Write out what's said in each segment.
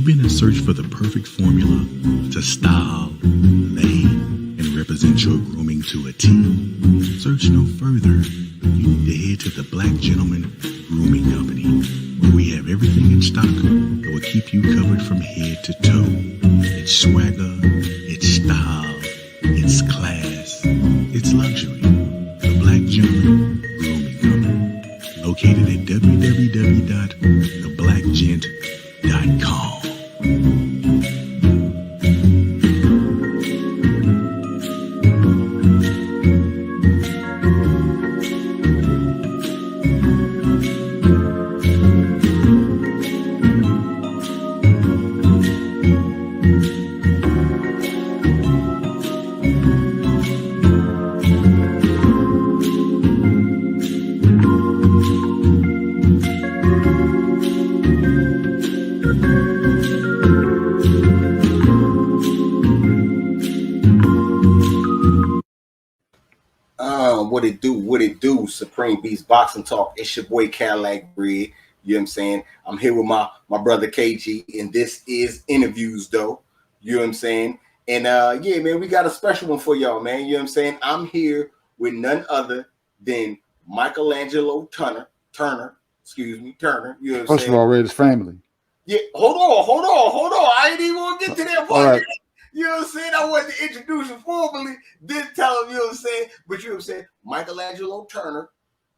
you've been in search for the perfect formula to style, lay, and represent your grooming to a T, search no further. You need to head to the Black Gentleman Grooming Company, where we have everything in stock that will keep you covered from head to toe. It's swagger, it's style, it's class, it's luxury. The Black Gentleman Grooming Company, located at www.theblackgent.com. What it do, Supreme Beast Boxing Talk. It's your boy Cadillac Bread. You know what I'm saying? I'm here with my brother KG, and this is Interviews, though. You know what I'm saying? And yeah, man, we got a special one for y'all, man. You know what I'm saying? I'm here with none other than Michaelangelo Tunner. You know what I'm saying? First of all, Red is family. Yeah, hold on. I ain't even want to get to that part. Right. You know what I'm saying? I wanted to introduce him formally, then tell him, you know what I'm saying? But you know what I'm saying? Michaelangelo Tunner,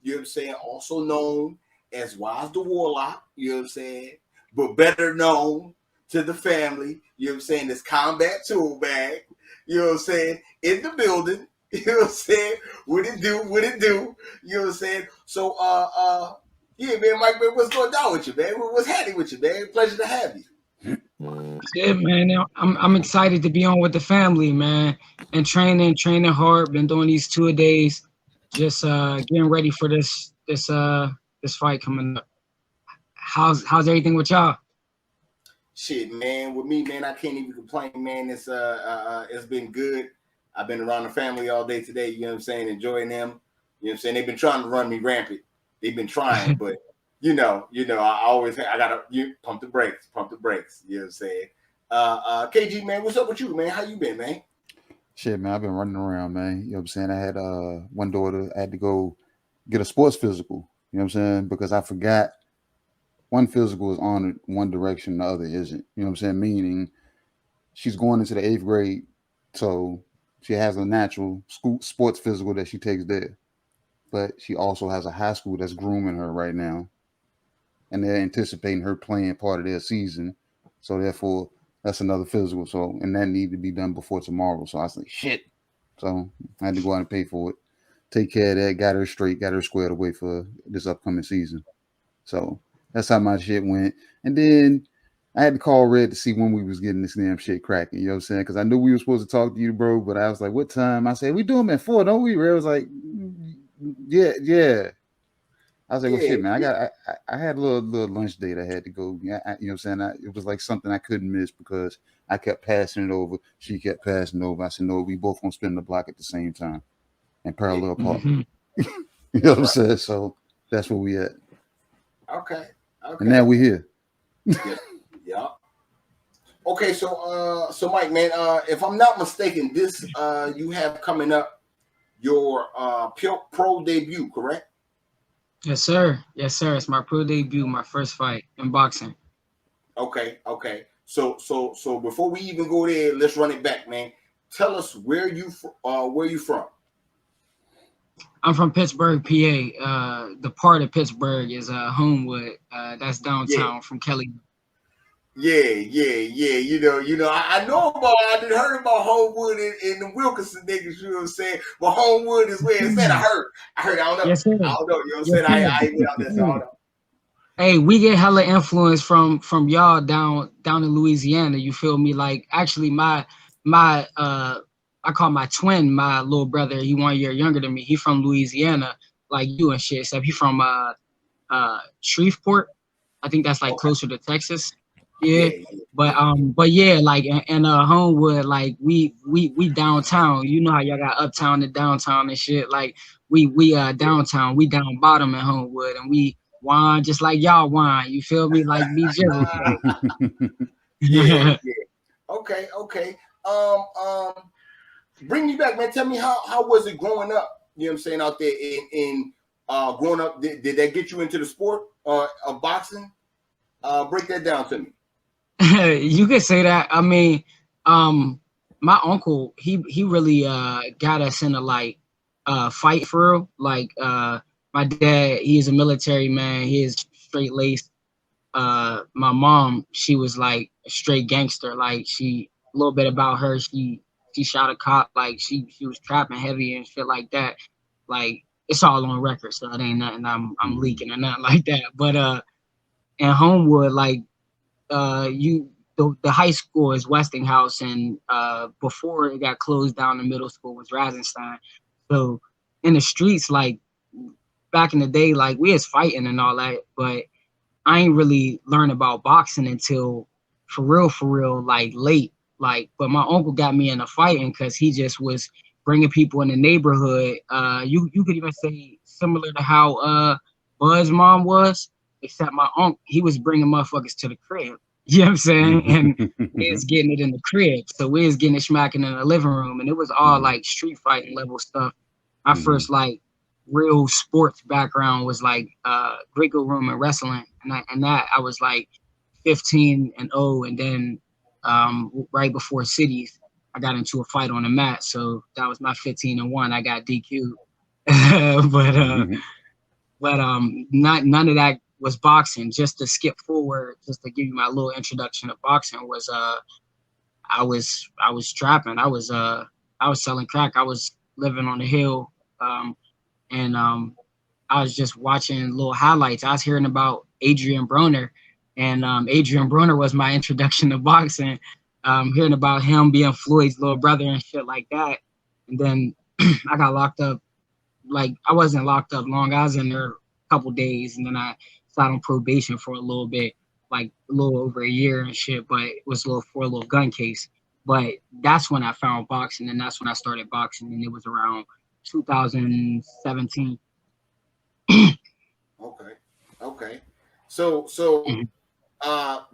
you know what I'm saying? Also known as Wise the Warlock, you know what I'm saying? But better known to the family, you know what I'm saying? This Combat Toolbag, you know what I'm saying? In the building, you know what I'm saying? What it do? You know what I'm saying? So, yeah, man, Mike, man, what's going down with you, man? What's happening with you, man? Pleasure to have you. Yeah, man. I'm excited to be on with the family, man, and training hard. Been doing these 2 days, just getting ready for this fight coming up. How's everything with y'all? Shit, man. With me, man, I can't even complain, man. It's been good. I've been around the family all day today. You know what I'm saying? Enjoying them. You know what I'm saying? They've been trying to run me rampant. They've been trying, but. You know, I gotta pump the brakes. You know what I'm saying? KG, man, what's up with you, man? How you been, man? Shit, man, I've been running around, man. You know what I'm saying? I had one daughter, I had to go get a sports physical, you know what I'm saying? Because I forgot one physical is on one direction, the other isn't. You know what I'm saying? Meaning she's going into the 8th grade, so she has a natural school sports physical that she takes there. But she also has a high school that's grooming her right now. And they're anticipating her playing part of their season. So therefore, that's another physical. So, and that needed to be done before tomorrow. So I was like, shit. So I had to go out and pay for it. Take care of that, got her straight, got her squared away for this upcoming season. So that's how my shit went. And then I had to call Red to see when we was getting this damn shit cracking. You know what I'm saying? Because I knew we were supposed to talk to you, bro. But I was like, what time? I said, we do them at 4, don't we? Red was like, yeah. I was like, well, shit, man, I had a little lunch date I had to go. Yeah, you know what I'm saying? It was like something I couldn't miss because I kept passing it over. She kept passing over. I said, no, we both gonna spin the block at the same time and parallel park. Mm-hmm. You know what I'm saying? So that's where we at. Okay. And now we're here. Yeah. Okay, so Mike, man, if I'm not mistaken, this you have coming up your pro debut, correct? Yes, sir. It's my pro debut, my first fight in boxing. Okay. So before we even go there, let's run it back, man. Tell us where you from. I'm from Pittsburgh, PA. The part of Pittsburgh is Homewood. That's downtown from Kelly. Yeah. You know. I know about. I didn't heard about Homewood and the Wilkinson niggas. You know what I'm saying? But Homewood is where it's at. I heard. I don't know. Yes, sir. I don't know. You know what I'm saying? I ain't been out there, so I don't know. Hey, we get hella influence from y'all down in Louisiana. You feel me? Like actually, my I call my twin my little brother. He 1 year younger than me. He from Louisiana, like you and shit. Except he from Shreveport. I think that's like closer to Texas. Yeah. But yeah, like and Homewood, like we downtown. You know how y'all got uptown and downtown and shit. Like we downtown, we down bottom in Homewood, and we wine just like y'all wine. You feel me? Like me, Yeah. Okay. Bring me back, man. Tell me how was it growing up? You know what I'm saying, out there in growing up. Did that get you into the sport of boxing? Break that down to me. You could say that. I mean, my uncle, he really got us into like fight for real. Like my dad, he is a military man. He is straight laced. My mom, she was like a straight gangster. Like a little bit about her, she shot a cop. Like she was trapping heavy and shit like that. Like it's all on record, so it ain't nothing I'm leaking or nothing like that. But in Homewood, like the high school is Westinghouse, and before it got closed down, the middle school was Rasenstein. So in the streets, like back in the day, like we was fighting and all that, but I ain't really learned about boxing until for real, like late. Like, but my uncle got me into fighting because he just was bringing people in the neighborhood. You could even say similar to how Bud's mom was, except my uncle, he was bringing motherfuckers to the crib. You know what I'm saying? And we was getting it in the crib. So we was getting it smacking in the living room, and it was all like street fighting level stuff. My first like real sports background was like Greco room and wrestling, and that I was like 15 and 0, and then right before cities I got into a fight on the mat, so that was my 15 and 1. I got DQ'd. but none of that was boxing. Just to skip forward, just to give you my little introduction to boxing, was I was trapping. I was selling crack. I was living on the hill, and I was just watching little highlights. I was hearing about Adrian Broner, and Adrian Broner was my introduction to boxing. Hearing about him being Floyd's little brother and shit like that. And then I got locked up. Like, I wasn't locked up long. I was in there a couple days, and then I sat on probation for a little bit, like a little over a year and shit, but it was for a little gun case. But that's when I found boxing, and that's when I started boxing, and it was around 2017. Okay. So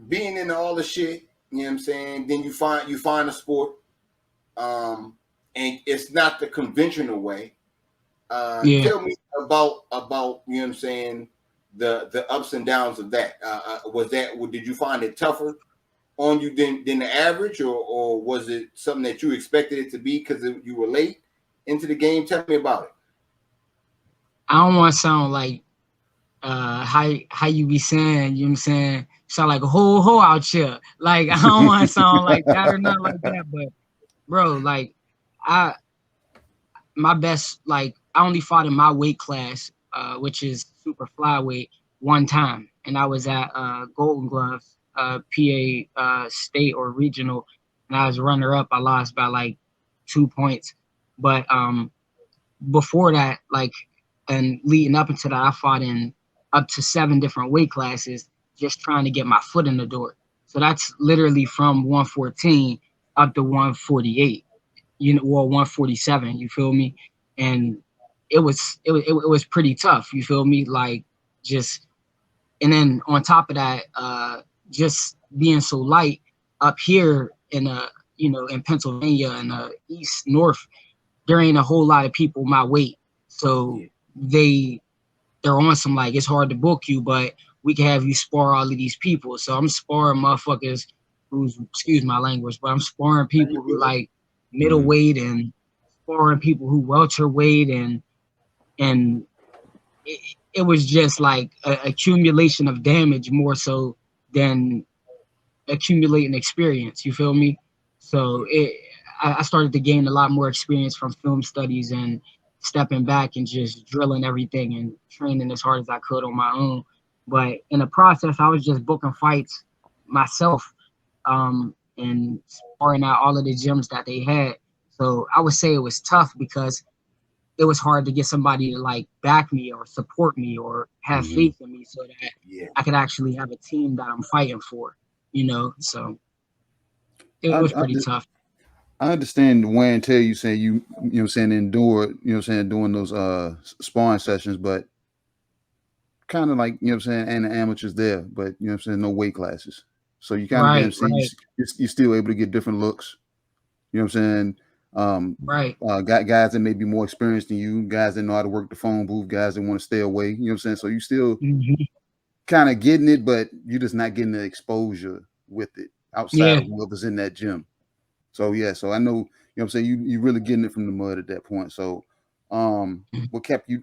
being into all the shit, you know what I'm saying, then you find a sport, and it's not the conventional way. Tell me about you know what I'm saying, the ups and downs of that. Did you find it tougher on you than the average, or was it something that you expected it to be because you were late into the game? Tell me about it. I don't want to sound like how you be saying, you know what I'm saying, sound like a whole out here. Like, I don't want to sound like that or not like that, but bro, like my best, like I only fought in my weight class, which is super flyweight, one time, and I was at Golden Gloves, PA state or regional, and I was runner up. I lost by like 2 points, but before that, like, and leading up into that, I fought in up to 7 different weight classes, just trying to get my foot in the door. So that's literally from 114 up to 148, 147. You feel me? And it was pretty tough. You feel me? Like, just, and then on top of that, just being so light up here in in Pennsylvania and east north, there ain't a whole lot of people my weight. So they're on some like, it's hard to book you, but we can have you spar all of these people. So I'm sparring motherfuckers who's, excuse my language, but I'm sparring people who like middleweight and sparring people who welterweight, and it was just like an accumulation of damage more so than accumulating experience. You feel me? So I started to gain a lot more experience from film studies and stepping back and just drilling everything and training as hard as I could on my own. But in the process, I was just booking fights myself, and sparring out all of the gyms that they had. So I would say it was tough because it was hard to get somebody to like back me or support me or have faith in me so that I could actually have a team that I'm fighting for, so it was pretty tough. I understand the wear and tear you saying you know what I'm saying, endure, doing those sparring sessions, but kind of like, and the amateurs there, but no weight classes. So you kind of Right, see you're still able to get different looks. You know what I'm saying? right. Got guys that may be more experienced than you, guys that know how to work the phone booth, guys that want to stay away. You know what I'm saying? So you still kind of getting it, but you're just not getting the exposure with it outside of whoever's in that gym. So yeah, so I know, you know what I'm saying, you really getting it from the mud at that point. So what kept you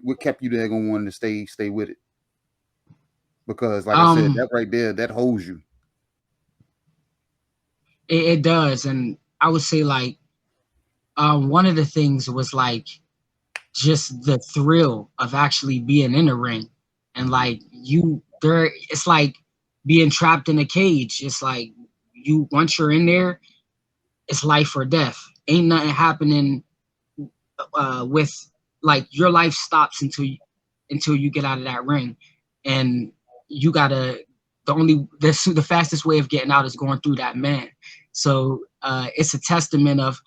there gonna want to stay with it? Because like I said, that right there, that holds you. It does. And I would say like one of the things was like just the thrill of actually being in the ring. And like it's like being trapped in a cage. It's like once you're in there, it's life or death. Ain't nothing happening with like your life stops until you get out of that ring. And you gotta the fastest way of getting out is going through that man. So it's a testament of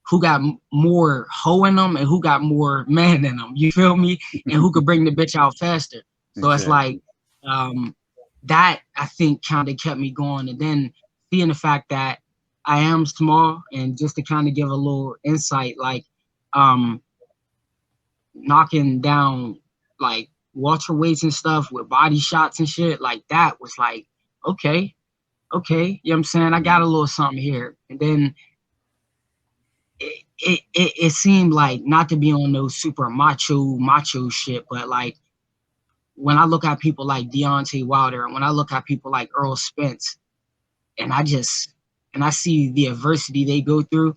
who got more hoe in them and who got more man in them. You feel me? And who could bring the bitch out faster. So It's like that I think kind of kept me going. And then seeing the fact that I am small, and just to kind of give a little insight, like knocking down like welterweights and stuff with body shots and shit, like that was like, okay, you know what I'm saying? I got a little something here. And then it seemed like, not to be on those super macho shit, but like when I look at people like Deontay Wilder, and when I look at people like Earl Spence, and I see the adversity they go through,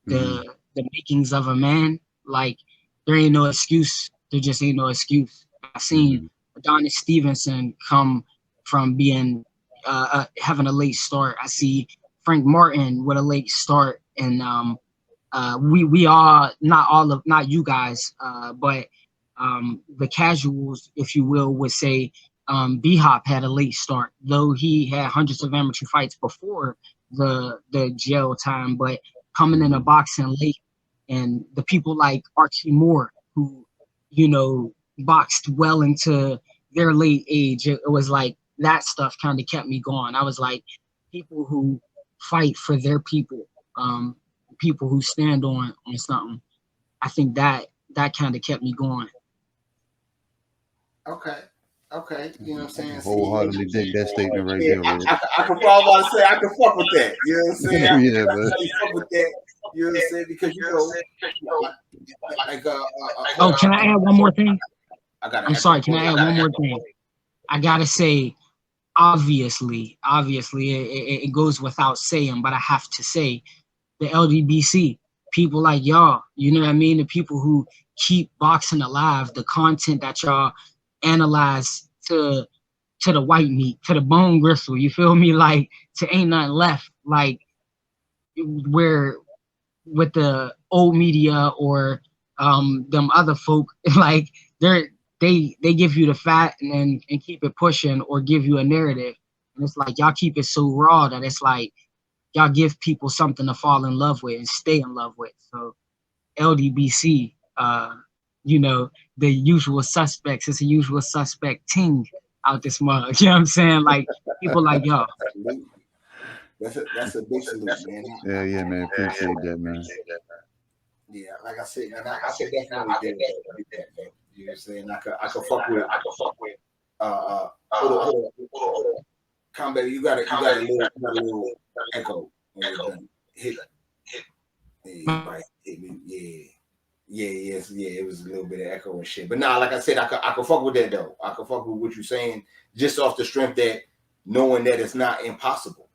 the makings of a man, like there ain't no excuse. There just ain't no excuse. I've seen Adonis Stevenson come from being having a late start. I see Frank Martin with a late start, and we all, not you guys, but the casuals, if you will, would say B-Hop had a late start, though he had hundreds of amateur fights before the jail time, but coming into boxing late. And the people like Archie Moore, who, you know, boxed well into their late age, it was like that stuff kind of kept me going. I was like, people who fight for their people, people who stand on something. I think that kind of kept me going. Okay, you know what I'm saying? Wholeheartedly dig that statement right there. I could probably about to say I could fuck with that. You know what I'm saying? Yeah, man. Fuck with that. You know what I'm saying? Because can I add one more thing? I'm sorry. Can I add one more thing? I gotta say, obviously, it goes without saying, but I have to say, the LDBC, people like y'all, you know what I mean? The people who keep boxing alive, the content that y'all analyze to the white meat, to the bone gristle, you feel me? Like, to ain't nothing left. Like, where with the old media or them other folk, like they give you the fat and keep it pushing, or give you a narrative. And it's like y'all keep it so raw that it's like y'all give people something to fall in love with and stay in love with. So LDBC, you know, the usual suspects, it's a usual suspect ting out this mug. You know what I'm saying? Like people like y'all. That's a big salute, man. Yeah, man. Appreciate that, man. Yeah, like I said, man, I could definitely do that. You know what I'm saying? I could fuck with. Hold on. Combat, you got a little echo when you're done. Hit me. Yeah. It was a little bit of echo and shit. But nah, like I said, I could fuck with that though. I could fuck with what you're saying, just off the strength that knowing that it's not impossible.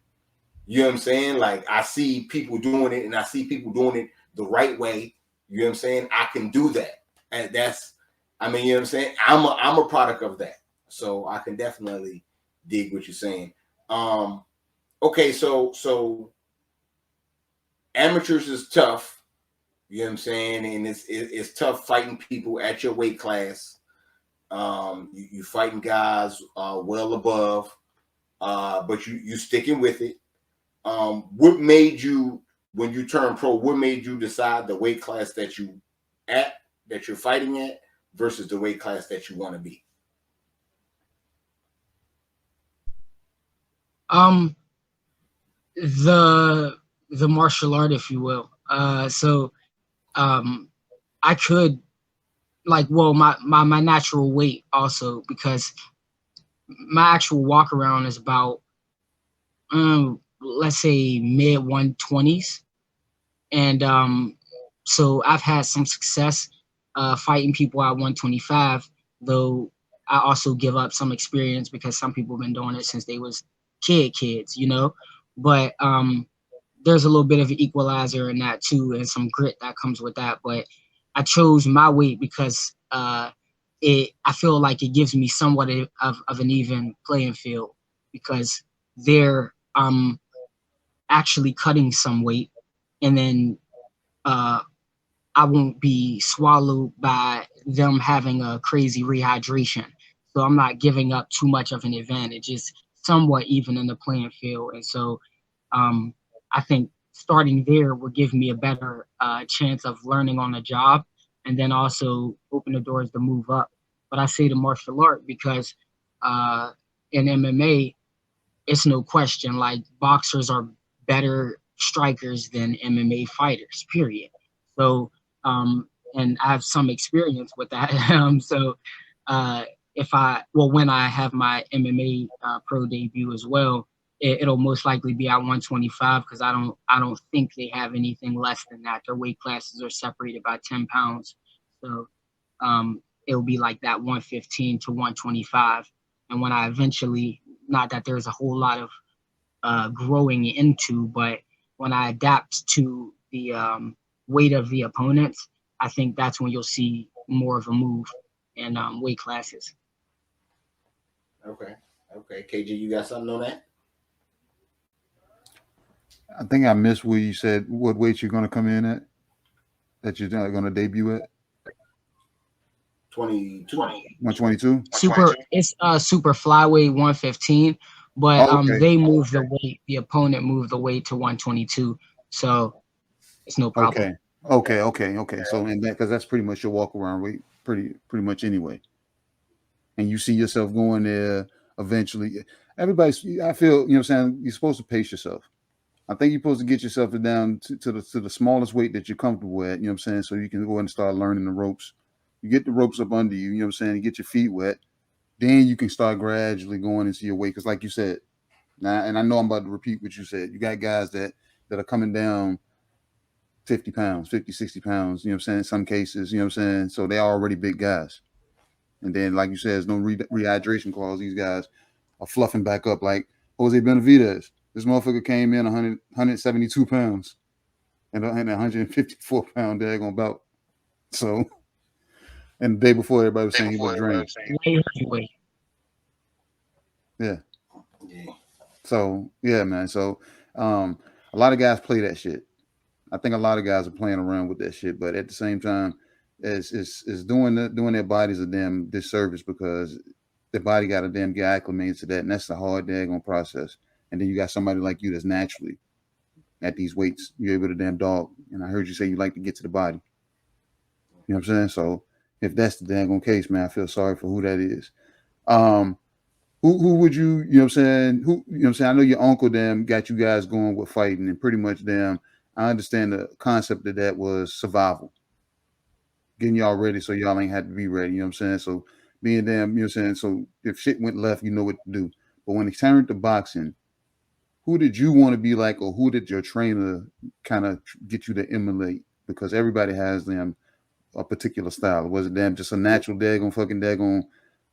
You know what I'm saying? Like I see people doing it, and I see people doing it the right way. You know what I'm saying? I can do that, and you know what I'm saying? I'm a product of that, so I can definitely dig what you're saying. Okay, so amateurs is tough. You know what I'm saying? And it's tough fighting people at your weight class. You fighting guys well above, but you sticking with it. What made you, when you turned pro, what made you decide the weight class that you're fighting at versus the weight class that you want to be? The martial art, if you will. I could my natural weight also, because my actual walk around is about let's say mid 120s, and so I've had some success fighting people at 125, though I also give up some experience because some people have been doing it since they was kids, you know. But there's a little bit of an equalizer in that too, and some grit that comes with that. But I chose my weight because I feel like it gives me somewhat of an even playing field, because there I'm actually cutting some weight, and then I won't be swallowed by them having a crazy rehydration. So I'm not giving up too much of an advantage. It's somewhat even in the playing field. And so I think starting there will give me a better chance of learning on the job, and then also open the doors to move up. But I say the martial art because in MMA, it's no question, like, boxers are better strikers than MMA fighters, period. So, and I have some experience with that. So when I have my MMA pro debut as well, it'll most likely be at 125, because I don't think they have anything less than that. Their weight classes are separated by 10 pounds. So it'll be like that 115 to 125. And when I eventually, not that there's a whole lot of growing into, but when I adapt to the weight of the opponents, I think that's when you'll see more of a move in weight classes. Okay. KG, you got something on that? I think I missed where you said what weight you're going to come in at, that you're going to debut at. 22. 122. It's super flyweight 115, but okay. They move the weight. The opponent moved the weight to 122, so it's no problem. Okay. So in that, because that's pretty much your walk around weight, pretty much anyway. And you see yourself going there eventually. I feel, you know what I'm saying, you're supposed to pace yourself. I think you're supposed to get yourself down to the smallest weight that you're comfortable at, you know what I'm saying, so you can go ahead and start learning the ropes. You get the ropes up under you, you know what I'm saying, you get your feet wet, then you can start gradually going into your weight. Because like you said, now, and I know I'm about to repeat what you said, you got guys that are coming down 50 pounds, 50, 60 pounds, you know what I'm saying, in some cases, you know what I'm saying, so they're already big guys. And then, like you said, there's no rehydration clause. These guys are fluffing back up like Jose Benavidez. This motherfucker came in 172 pounds and 154 pound daggone bout. So, and the day before, everybody was saying he was drained. Yeah. So, yeah, man. So, a lot of guys play that shit. I think a lot of guys are playing around with that shit, but at the same time, it's doing their bodies a damn disservice, because their body got to damn get acclimated to that, and that's the hard daggone process. And then you got somebody like you that's naturally at these weights, you're able to damn dog. And I heard you say you like to get to the body. You know what I'm saying? So if that's the daggone case, man, I feel sorry for who that is. Who would you, you know what I'm saying? Who, you know what I'm saying? I know your uncle damn got you guys going with fighting, and pretty much damn, I understand the concept of that was survival. Getting y'all ready so y'all ain't had to be ready, you know what I'm saying? So being damn, you know what I'm saying? So if shit went left, you know what to do. But when it turned to boxing, who did you want to be like, or who did your trainer kind of get you to emulate? Because everybody has them a particular style. Was it damn just a natural daggone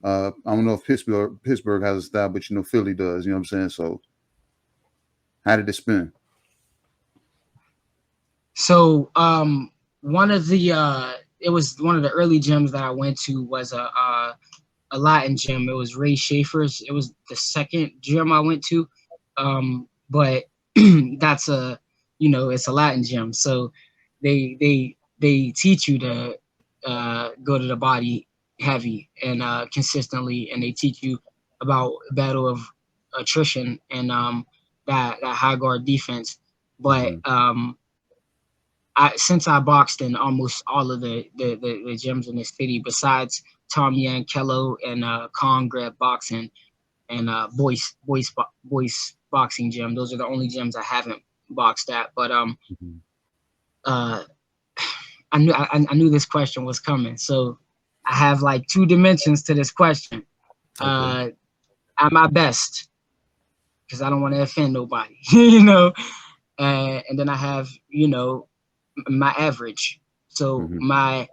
I don't know if Pittsburgh has a style, but you know Philly does, you know what I'm saying? So how did it spin? So one of the early gyms that I went to was a Latin gym. It was Ray Schaefer's. It was the second gym I went to. But that's it's a Latin gym. So they teach you to go to the body heavy and consistently, and they teach you about battle of attrition and that high guard defense. But since I boxed in almost all of the gyms in the city, besides Tom Yankello and Kong Grab Boxing and Boyce boxing gym. Those are the only gyms I haven't boxed at. But I knew this question was coming, so I have like 2 dimensions to this question. Okay. At my best, because I don't want to offend nobody, you know. And then I have, you know, my average. So my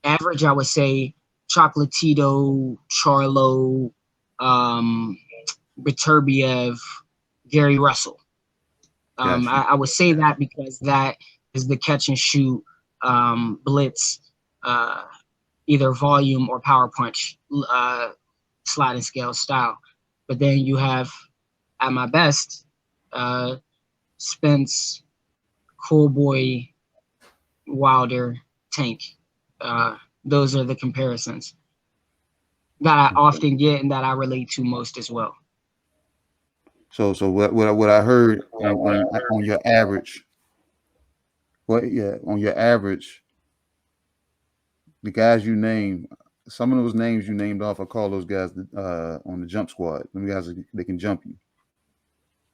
average, I would say, Chocolatito, Charlo, Beterbiev, Gary Russell. I would say that because that is the catch and shoot, blitz, either volume or power punch, sliding scale style. But then you have, at my best, Spence, Cool Boy, Wilder, Tank. Those are the comparisons that I often get and that I relate to most as well. So what I heard on your average, on your average, the guys you name, some of those names you named off, I call those guys on the jump squad. Them guys, they can jump you.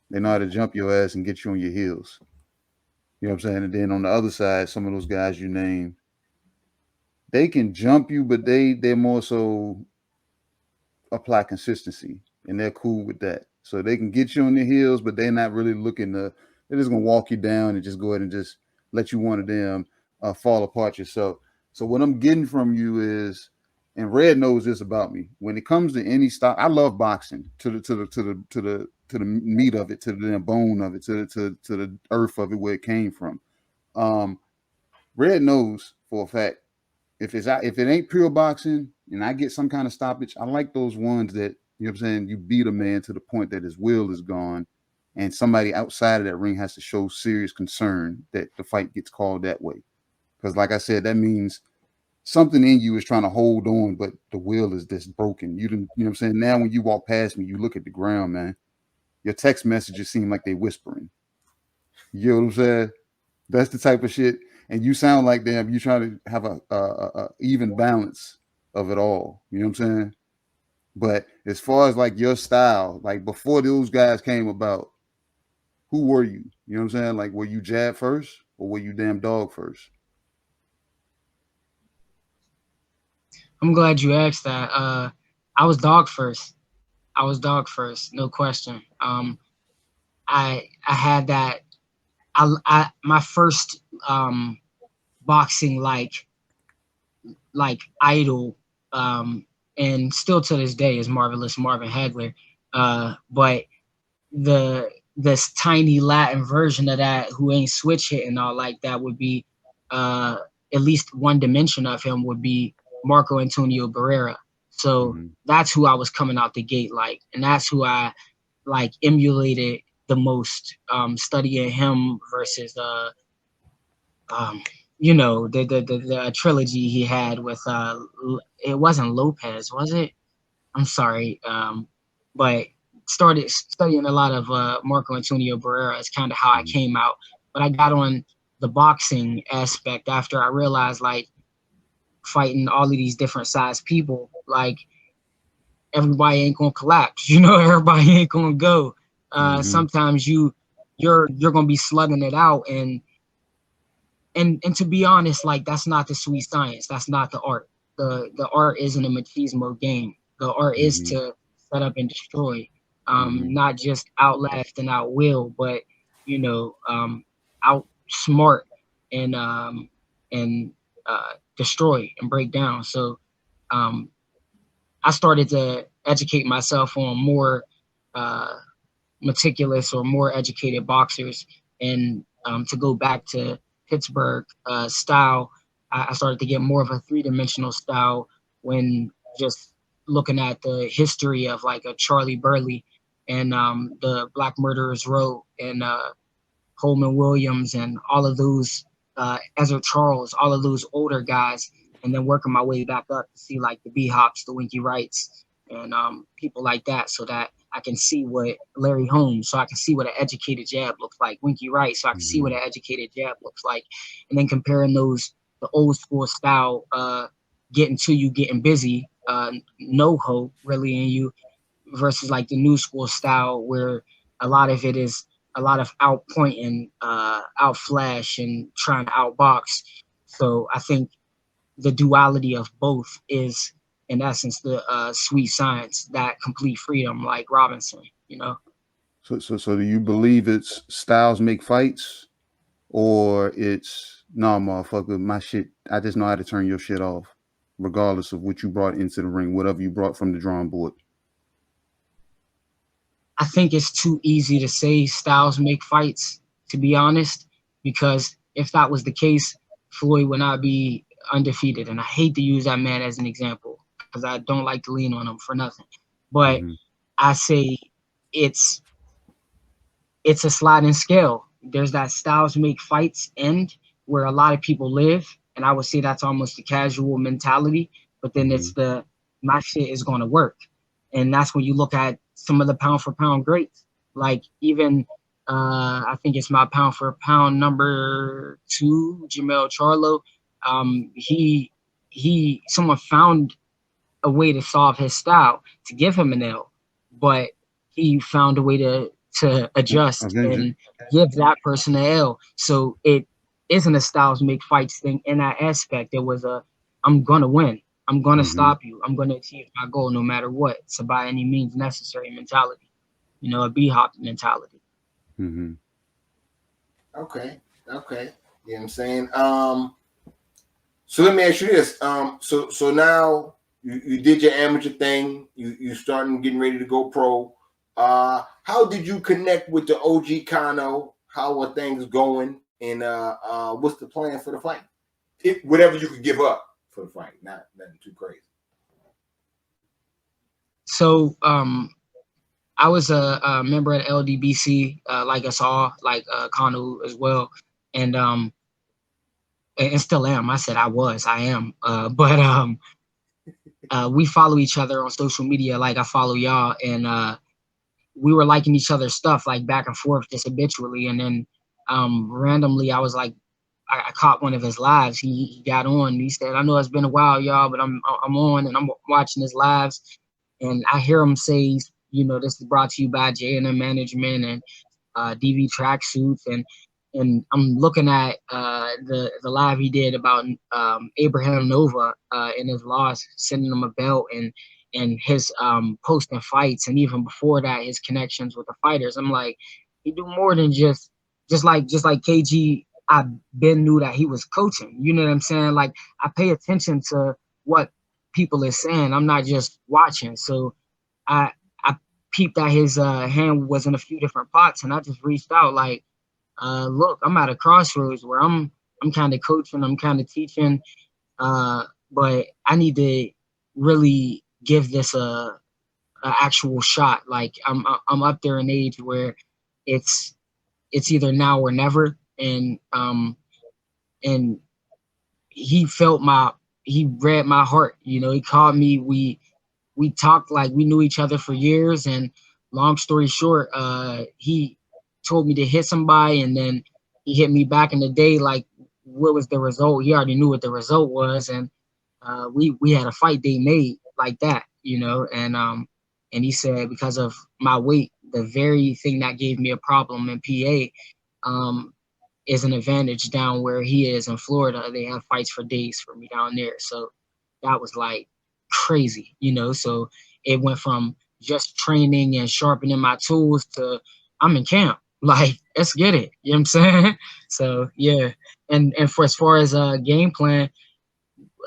They know how to jump your ass and get you on your heels. You know what I'm saying? And then on the other side, some of those guys you named, they can jump you, but they're more so apply consistency, and they're cool with that. So they can get you on the heels, but they're not really looking to. They're just gonna walk you down and just go ahead and just let you one of them fall apart yourself. So what I'm getting from you is, and Red knows this about me. When it comes to any style, I love boxing to the meat of it, to the bone of it, to the earth of it, where it came from. Red knows for a fact if it ain't pure boxing and I get some kind of stoppage, I like those ones that, you know what I'm saying, you beat a man to the point that his will is gone and somebody outside of that ring has to show serious concern that the fight gets called that way. Because like I said, that means something in you is trying to hold on, but the will is just broken. You know what I'm saying? Now when you walk past me, you look at the ground, man. Your text messages seem like they whispering. You know what I'm saying? That's the type of shit. And you sound like them. You trying to have a even balance of it all. You know what I'm saying? But as far as like your style, like before those guys came about, who were you? You know what I'm saying? Like, were you jab first or were you damn dog first? I'm glad you asked that. I was dog first. No question. I had that. My first boxing like idol, and still to this day is Marvelous Marvin Hagler. But this tiny Latin version of that, who ain't switch hitting all like that, would be at least one dimension of him would be Marco Antonio Barrera. So that's who I was coming out the gate like, and that's who I like emulated the most, studying him versus you know, the trilogy he had with it wasn't Lopez, was it? I'm sorry. But started studying a lot of Marco Antonio Barrera is kind of how I came out. But I got on the boxing aspect after I realized, like, fighting all of these different size people, like, everybody ain't gonna collapse, you know, everybody ain't gonna go. Sometimes you're gonna be slugging it out, and to be honest, like, that's not the sweet science. That's not the art. The art isn't a machismo game. The art is to set up and destroy, not just outlast and outwill, but, you know, outsmart and destroy and break down. So I started to educate myself on more meticulous or more educated boxers, and to go back to Pittsburgh style, I started to get more of a three-dimensional style when just looking at the history of like a Charlie Burley and the Black Murderers Row and Coleman Williams and all of those, Ezra Charles, all of those older guys, and then working my way back up to see like the B-Hops, the Winky Wrights, and people like that, so that I can see what Larry Holmes, so I can see what an educated jab looks like, Winky Wright, so I can see what an educated jab looks like, and then comparing those, the old school style, getting to you, getting busy, no hope really in you, versus like the new school style where a lot of it is a lot of outpointing, outflash, and trying to outbox. So I think the duality of both is, in essence, the sweet science, that complete freedom, like Robinson, you know. So do you believe it's styles make fights, or it's nah, motherfucker, my shit, I just know how to turn your shit off, regardless of what you brought into the ring, whatever you brought from the drawing board? I think it's too easy to say styles make fights, to be honest, because if that was the case, Floyd would not be undefeated. And I hate to use that man as an example because I don't like to lean on him for nothing. But I say it's a sliding scale. There's that styles make fights end where a lot of people live. And I would say that's almost a casual mentality. But then it's the my shit is going to work. And that's when you look at some of the pound for pound greats, like even I think it's my pound for pound number 2, Jamel Charlo. Someone found a way to solve his style to give him an L, but he found a way to adjust and give that person an L. So it isn't a styles make fights thing in that aspect. It was I'm gonna win. I'm going to stop you. I'm going to achieve my goal no matter what. So by any means necessary mentality, you know, a B-hop mentality. Okay. You know what I'm saying? So let me ask you this. So now you did your amateur thing. You starting getting ready to go pro. How did you connect with the OG Kano? How are things going? And what's the plan for the fight? Whatever you could give up for the fight, not nothing too crazy. So I was a member at LDBC, like us all, like Kanu as well, and still am. I said I am, but we follow each other on social media, like I follow y'all, and we were liking each other's stuff, like back and forth, just habitually, and then randomly I was like, I caught one of his lives. He got on. He said, "I know it's been a while, y'all, but I'm on and I'm watching his lives." And I hear him say, you know, this is brought to you by J&M Management and DV Tracksuits, and I'm looking at the live he did about Abraham Nova in his loss, sending him a belt, and his posting fights, and even before that, his connections with the fighters. I'm like, he do more than just like KG. I been knew that he was coaching. You know what I'm saying? Like, I pay attention to what people is saying. I'm not just watching. So I peeped that his hand was in a few different pots, and I just reached out like, look, I'm at a crossroads where I'm kind of coaching, I'm kind of teaching, but I need to really give this a actual shot. Like I'm up there in age where it's either now or never. And he read my heart, you know. He called me, we talked like we knew each other for years, and long story short, he told me to hit somebody, and then he hit me back in the day, like what was the result. He already knew what the result was, and we had a fight day made like that, you know. And he said, because of my weight, the very thing that gave me a problem in PA is an advantage down where he is in Florida. They have fights for days for me down there. So that was like crazy, you know. So it went from just training and sharpening my tools to I'm in camp. Like, let's get it. You know what I'm saying? So yeah. And for as far as game plan,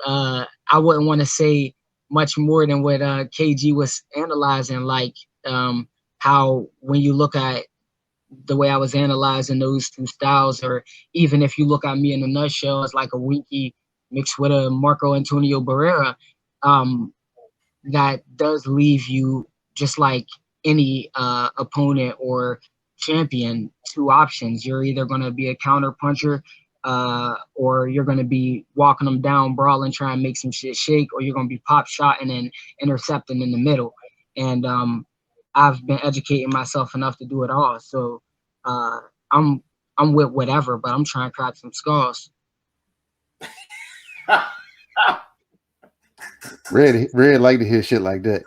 I wouldn't want to say much more than what KG was analyzing, like how when you look at the way I was analyzing those two styles, or even if you look at me in a nutshell as like a Winky mixed with a Marco Antonio Barrera, that does leave you, just like any opponent or champion, two options. You're either going to be a counter puncher, or you're going to be walking them down, brawling, trying to make some shit shake, or you're going to be pop shot and then intercepting in the middle. And I've been educating myself enough to do it all. So I'm with whatever, but I'm trying to crack some skulls. Red like to hear shit like that.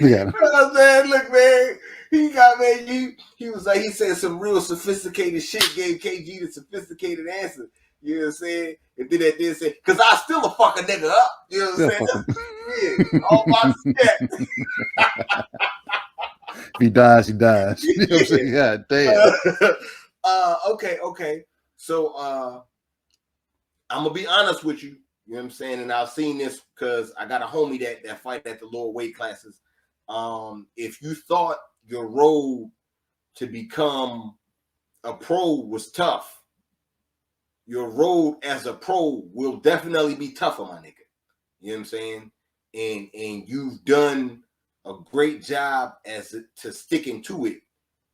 Yeah. You know what I'm saying? Look, man, He got man. He was like he said some real sophisticated shit. Gave KG the sophisticated answer. You know what I'm saying? And then that did say, because I still a fuck a nigga up. You know what I'm saying? Yeah, all my shit. If he dies, he dies. You know what I'm saying? Yeah, damn. Okay. So I'm gonna be honest with you. You know what I'm saying? And I've seen this because I got a homie that fight at the lower weight classes. If you thought your road to become a pro was tough, your road as a pro will definitely be tougher, my nigga. You know what I'm saying? And you've done a great job to sticking to it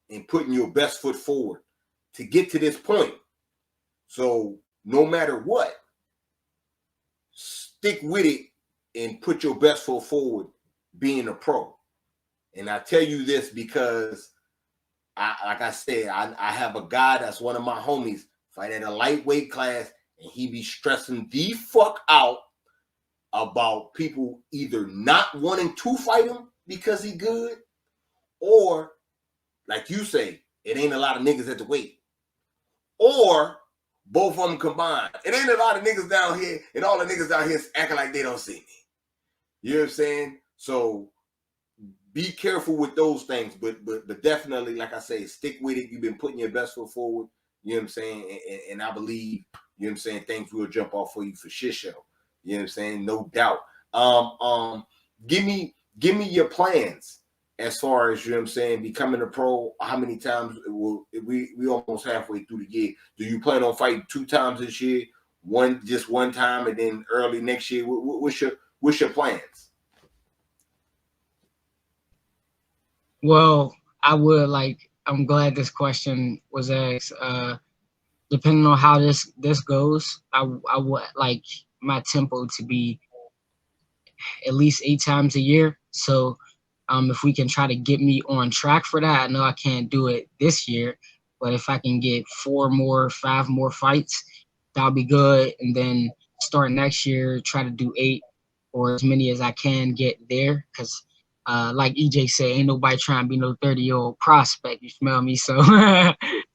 and putting your best foot forward to get to this point. So no matter what, stick with it and put your best foot forward being a pro. And I tell you this because like I said, I have a guy that's one of my homies fight at a lightweight class, and he be stressing the fuck out about people either not wanting to fight him because he good, or like you say, it ain't a lot of niggas at the weight, or both of them combined. It ain't a lot of niggas down here, and all the niggas down here acting like they don't see me. You know what I'm saying? So be careful with those things, but definitely, like I say, stick with it. You've been putting your best foot forward. You know what I'm saying? And I believe, you know what I'm saying, things will jump off for you for shit show. You know what I'm saying? No doubt. Give me your plans as far as, you know what I'm saying, becoming a pro. How many times we almost halfway through the year? Do you plan on fighting 2 times this year? Just one time, and then early next year? What's your plans? Well, I'm glad this question was asked. Depending on how this goes, I would like my tempo to be at least 8 times a year. So if we can try to get me on track for that, I know I can't do it this year, but if I can get 5 more fights, that'll be good. And then start next year, try to do 8 or as many as I can get there. Because like EJ said, ain't nobody trying to be no 30-year-old prospect. You smell me? So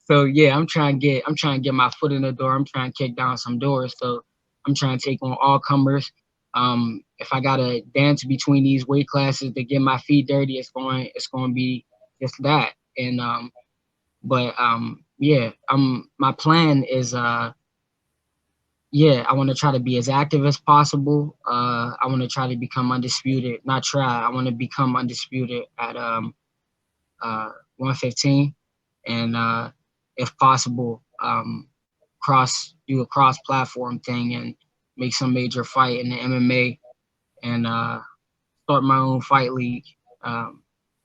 so yeah, I'm trying to get my foot in the door. I'm trying to kick down some doors. So I'm trying to take on all comers. If I gotta dance between these weight classes to get my feet dirty, it's going to be just that. And yeah, my plan is I want to try to be as active as possible. I want to try to become undisputed. I want to become undisputed at 115, and if possible, do a cross-platform thing and make some major fight in the MMA, and start my own fight league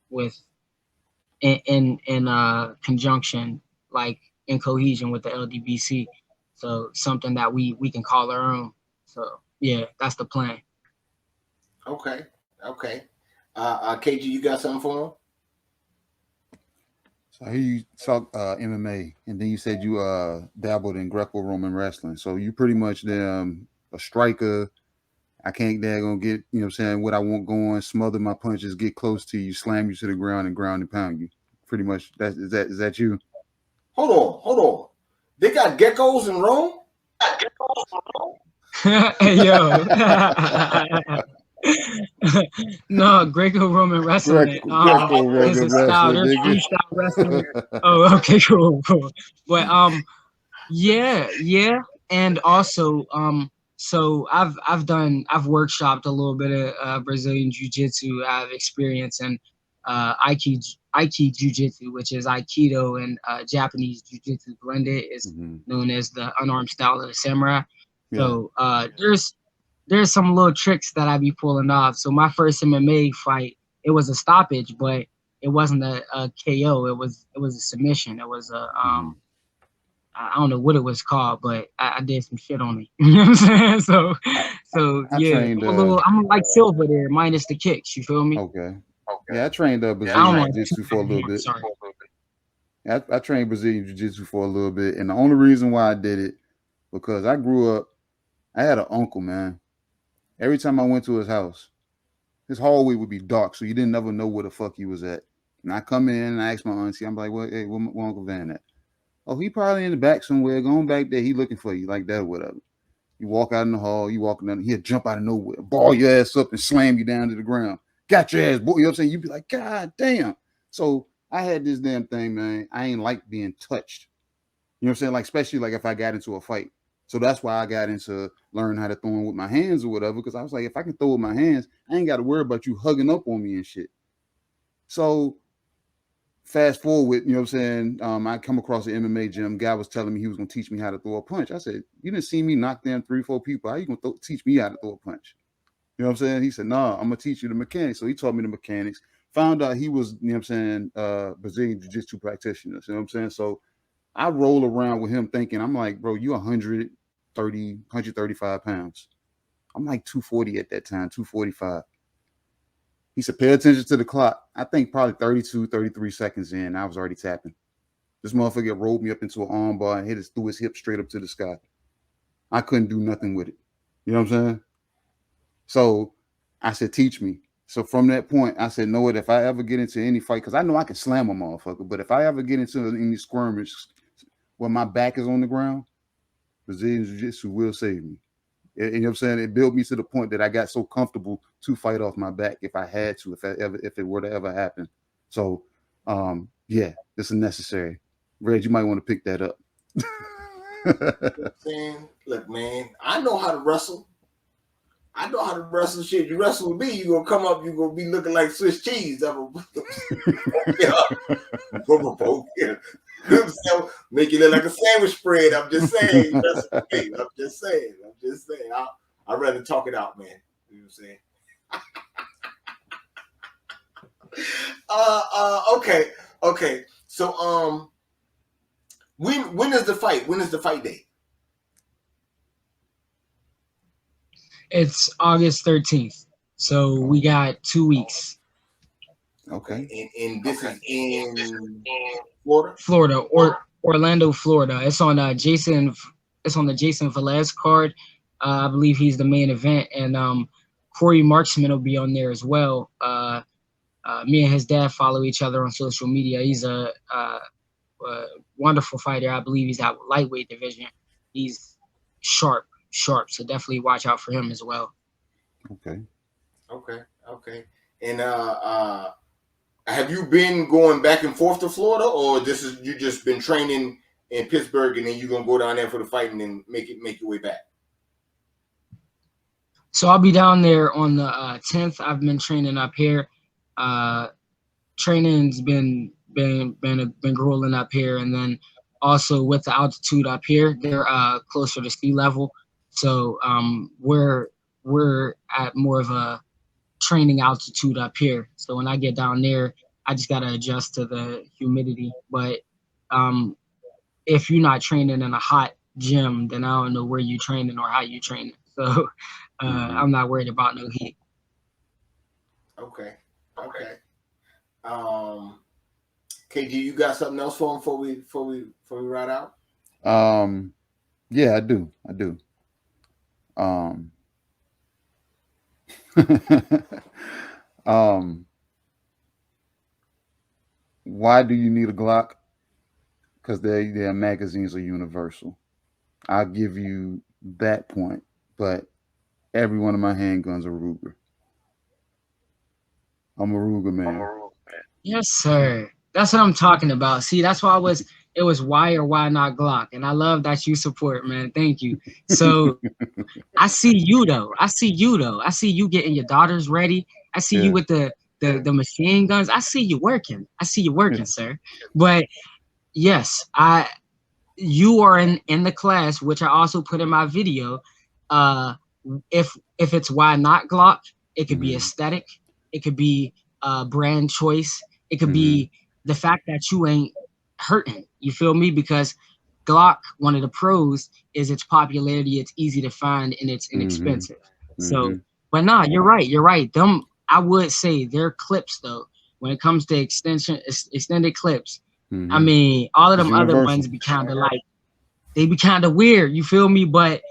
with in conjunction, like in cohesion with the LDBC. So something that we can call our own. So yeah, that's the plan. Okay. KG, you got something for him? So I hear you talk MMA, and then you said you dabbled in Greco-Roman wrestling. So you pretty much a striker. I can't gonna get, you know what I'm saying, what I want going, smother my punches, get close to you, slam you to the ground and pound you. Pretty much is that you? Hold on. They got geckos in Rome? Hey, yo. No, Greco-Roman wrestling. It's a style. There's freestyle wrestling. Oh, okay, cool. But yeah, and also so I've workshopped a little bit of Brazilian jiu-jitsu. I have experience in Aiki jiu-jitsu, which is Aikido and Japanese jiu-jitsu blended. Is known as the unarmed style of the samurai. Yeah. So there's some little tricks that I be pulling off. So my first MMA fight, it was a stoppage, but it wasn't a KO. It was a submission. It was a I don't know what it was called, but I did some shit on it. You know what I'm saying? So yeah, I'm like silver there, minus the kicks. You feel me? Okay. Yeah, I trained Brazilian Jiu-Jitsu for a little bit. Sorry. I trained Brazilian Jiu-Jitsu for a little bit, and the only reason why I did it because I grew up. I had an uncle, man. Every time I went to his house, his hallway would be dark, so you didn't never know where the fuck he was at. And I come in and I ask my auntie, I'm like, well, hey, where Uncle Van at? Oh, he probably in the back somewhere, going back there. He looking for you like that or whatever. You walk out in the hall, you walking down, he'll jump out of nowhere, ball your ass up and slam you down to the ground. Got your ass, boy. You know what I'm saying? You'd be like, God damn. So I had this damn thing, man. I ain't like being touched. You know what I'm saying? Like, especially like if I got into a fight. So that's why I got into learning how to throw with my hands or whatever. Because I was like, if I can throw with my hands, I ain't got to worry about you hugging up on me and shit. So fast forward, you know what I'm saying? I come across the MMA gym. Guy was telling me he was going to teach me how to throw a punch. I said, you didn't see me knock down 3-4 people. How you going to teach me how to throw a punch? You know what I'm saying? He said, no, I'm going to teach you the mechanics. So he taught me the mechanics. Found out he was, you know what I'm saying, Brazilian Jiu-Jitsu practitioner. You know what I'm saying? So I roll around with him thinking, I'm like, bro, you 135 pounds. I'm like 240 at that time, 245. He said, pay attention to the clock. I think probably 32, 33 seconds in, I was already tapping. This motherfucker rolled me up into an arm bar and threw his hip straight up to the sky. I couldn't do nothing with it. You know what I'm saying? So I said, teach me. So from that point, I said, know what, if I ever get into any fight, because I know I can slam a motherfucker, but if I ever get into any skirmish where my back is on the ground, Brazilian Jiu-Jitsu will save me. And you know what I'm saying? It built me to the point that I got so comfortable to fight off my back if I had to, if it were to ever happen. So, yeah, this is necessary. Reg, you might want to pick that up. You know what I'm saying? Look, man, I know how to wrestle. I know how to wrestle shit. You wrestle with me, you're going to come up, you're going to be looking like Swiss cheese. Make you look like a sandwich spread. I'm just saying. I'm just saying. I'd rather talk it out, man. You know what I'm saying? Okay. So when is the fight? When is the fight date? It's August 13th. So we got 2 weeks. Okay. And this is in Florida? Florida, or Orlando, Florida. It's on the Jason Velez card. I believe he's the main event, and Corey Marksman will be on there as well. Me and his dad follow each other on social media. He's a wonderful fighter. I believe he's out lightweight division. He's sharp. So definitely watch out for him as well. Okay. And have you been going back and forth to Florida, or you just been training in Pittsburgh and then you're gonna go down there for the fight and then make your way back? So I'll be down there on the 10th. I've been training up here. Training's been grueling up here, and then also with the altitude up here, they're closer to sea level. So we're at more of a training altitude up here. So when I get down there, I just gotta adjust to the humidity. But if you're not training in a hot gym, then I don't know where you're training or how you're training. So I'm not worried about no heat. Okay. KG, you got something else for him before we ride out? Yeah, I do. Why do you need a Glock? Because their magazines are universal. I'll give you that point, but every one of my handguns are Ruger. I'm a Ruger man. Yes, sir. That's what I'm talking about. See, that's why it was why or why not Glock. And I love that you support, man. Thank you. So I see you though. I see you getting your daughters ready. I see you with the machine guns. I see you working, sir. But yes, you are in the class, which I also put in my video. If it's why not Glock, it could be aesthetic, it could be brand choice, it could be the fact that you ain't hurting. You feel me? Because Glock, one of the pros is its popularity. It's easy to find and it's inexpensive. So, but nah, you're right. Them, I would say their clips though, when it comes to extended clips, I mean, all of them other ones be kind of like, they be kind of weird. You feel me? But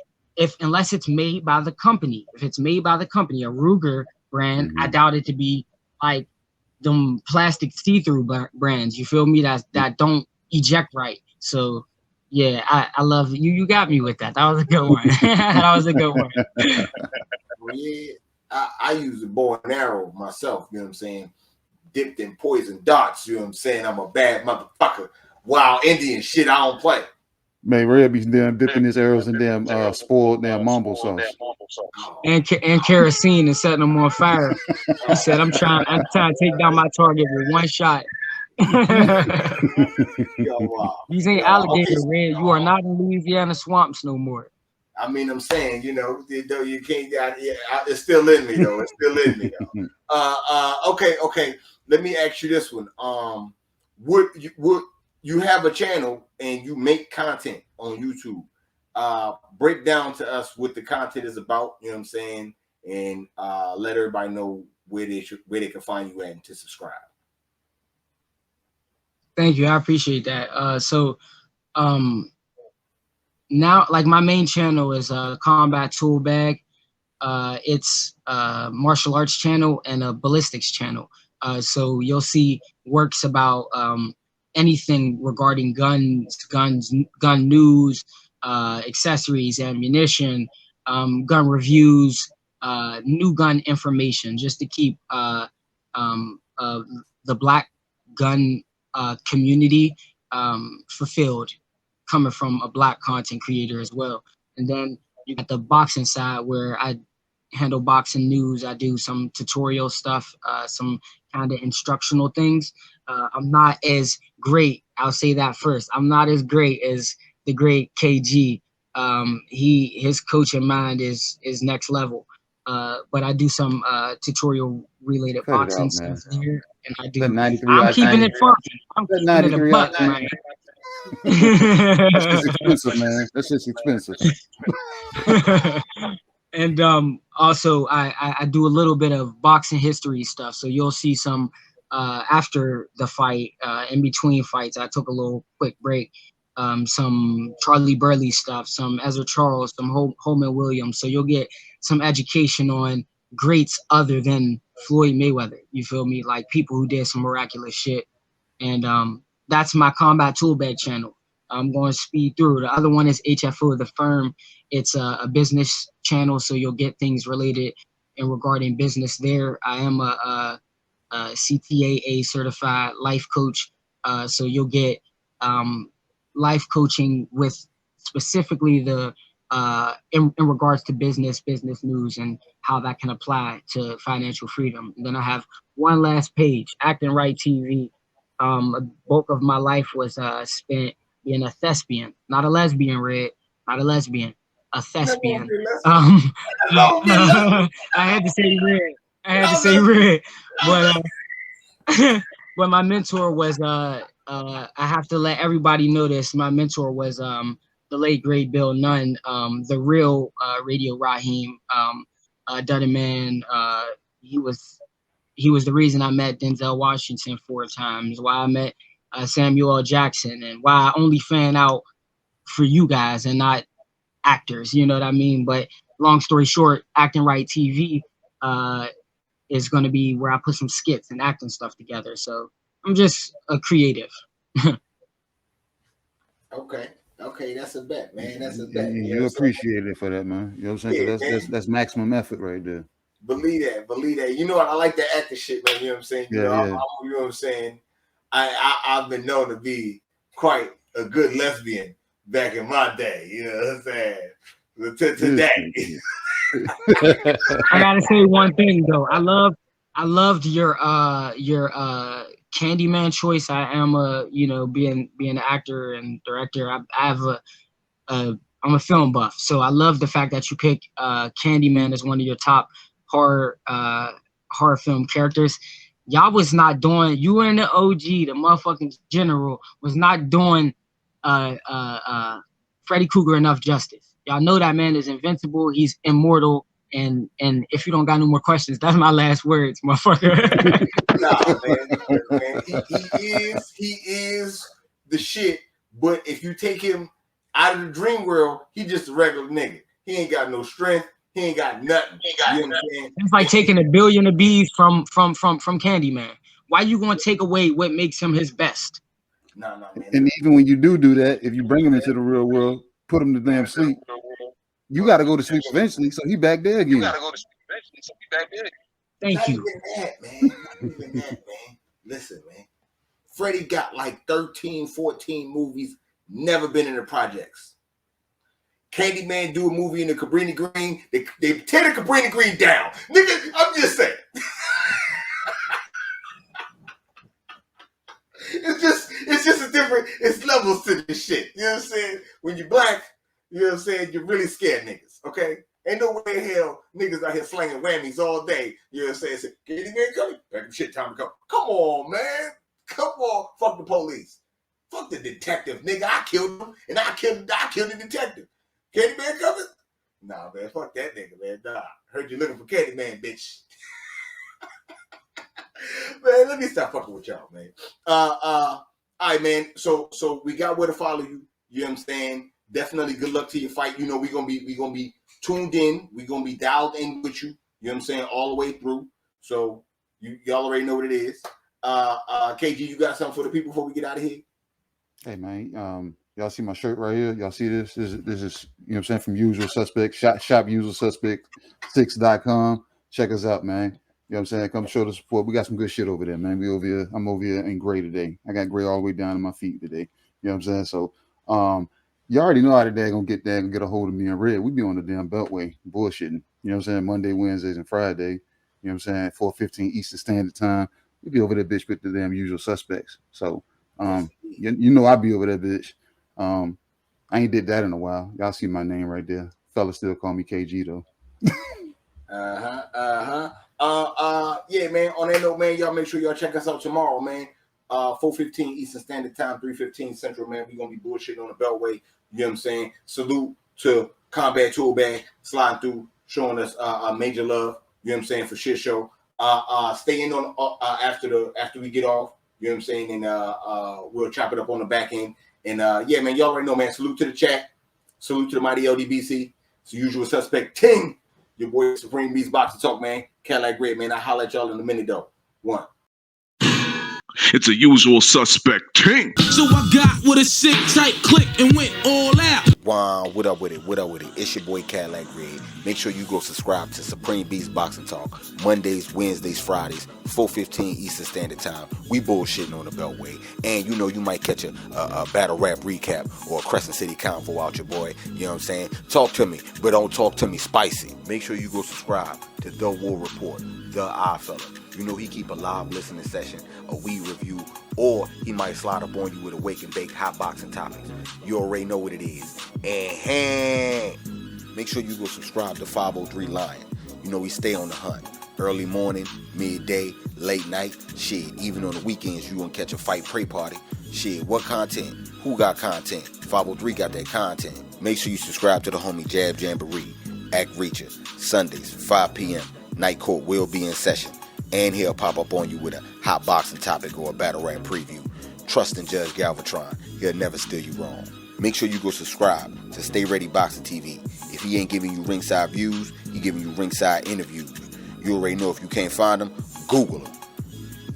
unless it's made by the company, a Ruger brand, I doubt it to be like them plastic see-through brands. You feel me? That don't eject right. So yeah, I love you. You got me with that. That was a good one. That was a good one. Well, yeah, I use a bow and arrow myself. You know what I'm saying? Dipped in poison darts. You know what I'm saying? I'm a bad motherfucker. Wild Indian shit. I don't play. Man, Red be damn dipping his arrows in damn spoiled damn mumble sauce. And kerosene and setting them on fire. He said, I'm trying to take down my target with one shot. These ain't alligator, Red. You are not in Louisiana swamps no more. I mean, I'm saying, you know, you can't. It's still in me though. It's still in me though. Okay. Let me ask you this one. Would you have a channel and you make content on YouTube? Break down to us what the content is about. You know what I'm saying, and let everybody know where they can find you at and to subscribe. Thank you. I appreciate that. Now, like, my main channel is Combat Toolbag. It's a martial arts channel and a ballistics channel. So you'll see works about anything regarding guns, gun news, accessories, ammunition, gun reviews, new gun information, just to keep the Black gun community fulfilled, coming from a Black content creator as well. And then you got the boxing side, where I handle boxing news. I do some tutorial stuff, some kind of instructional things. I'm not as great, I'll say that first, I'm not as great as the great KG. His coaching mind is next level. But I do some tutorial related boxing stuff here, and I do. I'm keeping it fun. I'm keeping it a buck, man. That's just expensive, man. That's just expensive. And also I do a little bit of boxing history stuff. So you'll see some after the fight, in between fights, I took a little quick break. Some Charlie Burley stuff, some Ezra Charles, some Holman Williams. So you'll get some education on greats other than Floyd Mayweather. You feel me? Like people who did some miraculous shit. And that's my Combat Toolbag channel. I'm going to speed through. The other one is HFO, the firm. It's a business channel, so you'll get things related and regarding business there. I am a CTAA certified life coach, so you'll get life coaching with specifically the in regards to business news and how that can apply to financial freedom. And then I have one last page, Acting Right TV. A bulk of my life was spent being a thespian, not a lesbian, Red, not a lesbian, a thespian. I had to say Red. But my mentor was I have to let everybody know this. My mentor was the late great Bill Nunn, the real Radio Raheem, Dudman. He was the reason I met Denzel Washington 4 times, why I met Samuel L. Jackson, and why I only fan out for you guys and not actors, you know what I mean? But long story short, Acting Right TV is going to be where I put some skits and acting stuff together. So I'm just a creative. Okay, that's a bet, man. That's a bet. You appreciate it for that, man. You know what I'm saying? Yeah, that's maximum effort right there. Believe that. You know what? I like that acting shit, man. You know what I'm saying? You know what I'm saying? I've been known to be quite a good lesbian back in my day. You know what I'm saying? Today. I gotta say one thing though. I loved your Candyman choice. I am being an actor and director. I'm a film buff, so I love the fact that you pick Candyman as one of your top horror film characters. Y'all was not doing, you and the OG, the motherfucking general, was not doing Freddy Krueger enough justice. Y'all know that man is invincible. He's immortal. And if you don't got no more questions, that's my last words, motherfucker. Nah, man. He is the shit. But if you take him out of the dream world, he just a regular nigga. He ain't got no strength. He ain't got nothing. You know what I'm saying? It's like taking a billion of bees from Candyman. why you gonna take away what makes him his best? No, man. And even when you do that, if you bring him into the real world, put him to damn sleep, you got to go to sleep eventually. So he back there again. Thank you. Not even that, man. Listen, man. Freddie got like 13, 14 movies, never been in the projects. Candyman do a movie in the Cabrini Green. They tear the Cabrini Green down. Nigga, I'm just saying. It's just a different, it's levels to this shit. You know what I'm saying? When you're black, you know what I'm saying, you're really scared niggas, okay? Ain't no way in hell niggas out here slanging whammies all day. You know what I'm saying? Candyman coming? Back shit time to come. Come on, man. Come on. Fuck the police. Fuck the detective, nigga. I killed him, and I killed the detective. Candyman coming? Nah, man. Fuck that nigga, man. Nah. Heard you looking for Candyman, bitch. Man, let me stop fucking with y'all, man. All right, man. So we got where to follow you. You know what I'm saying? Definitely good luck to your fight. You know, we gonna be tuned in. We're gonna be dialed in with you. You know what I'm saying? All the way through. So y'all already know what it is. KG, you got something for the people before we get out of here? Hey man, y'all see my shirt right here? Y'all see this? This is you know what I'm saying, from Usual Suspect, shop usualsuspect6.com. Check us out, man. You know what I'm saying? Come show the support. We got some good shit over there, man. I'm over here in gray today. I got gray all the way down to my feet today. You know what I'm saying? So you already know how the dad gonna get there and get a hold of me in red. We be on the damn Beltway bullshitting. You know what I'm saying? Monday, Wednesdays, and Friday. You know what I'm saying? 4:15 Eastern Standard Time. We be over there, bitch, with the damn Usual Suspects. So you know I be over there, bitch. I ain't did that in a while. Y'all see my name right there. Fellas still call me KG though. Yeah, man. On that note, man, y'all make sure y'all check us out tomorrow, man. 4:15 Eastern Standard Time, 3:15 Central, man. We're gonna be bullshitting on the Beltway. You know what I'm saying? Salute to Combat Toolbag sliding through, showing us major love. You know what I'm saying, for shit show. Stay in on after we get off. You know what I'm saying, and we'll chop it up on the back end. And yeah, man, y'all already know, man. Salute to the chat. Salute to the mighty LDBC. It's the Usual Suspect Ting. Your boy Supreme Beast Boxing Talk, man. Cadillac Red, man. I'll holler at y'all in a minute, though. One. It's a Usual Suspect Ting. So I got with a sick tight click and went all out. Wow, what up with it? It's your boy Cadillac Red. Make sure you go subscribe to Supreme Beast Boxing Talk. Mondays, Wednesdays, Fridays, 4:15 Eastern Standard Time. We bullshitting on the Beltway. And you know you might catch a battle rap recap or a Crescent City convo out your boy. You know what I'm saying? Talk to me, but don't talk to me spicy. Make sure you go subscribe to The War Report, The Eye Fella. You know he keep a live listening session, a weed review, or he might slide up on you with a wake and bake hot boxing topics. You already know what it is. And make sure you go subscribe to 503 Lion. You know we stay on the hunt. Early morning, midday, late night. Shit, even on the weekends you gonna catch a fight pray party. Shit, what content? Who got content? 503 got that content. Make sure you subscribe to the homie Jab Jamboree, Act Reacher, Sundays, 5 p.m. Night Court will be in session. And he'll pop up on you with a hot boxing topic or a battle rap preview. Trust in Judge Galvatron. He'll never steer you wrong. Make sure you go subscribe to Stay Ready Boxing TV. If he ain't giving you ringside views, he giving you ringside interviews. You already know if you can't find him, Google him.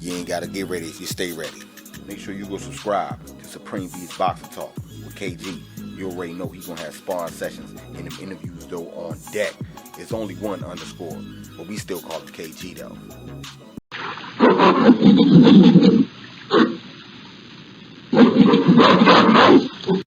You ain't got to get ready if you stay ready. Make sure you go subscribe to Supreme Beast Boxing Talk with KG. You already know he's going to have sparring sessions and them interviews, though, on deck. It's only one underscore, but we still call him KG, though.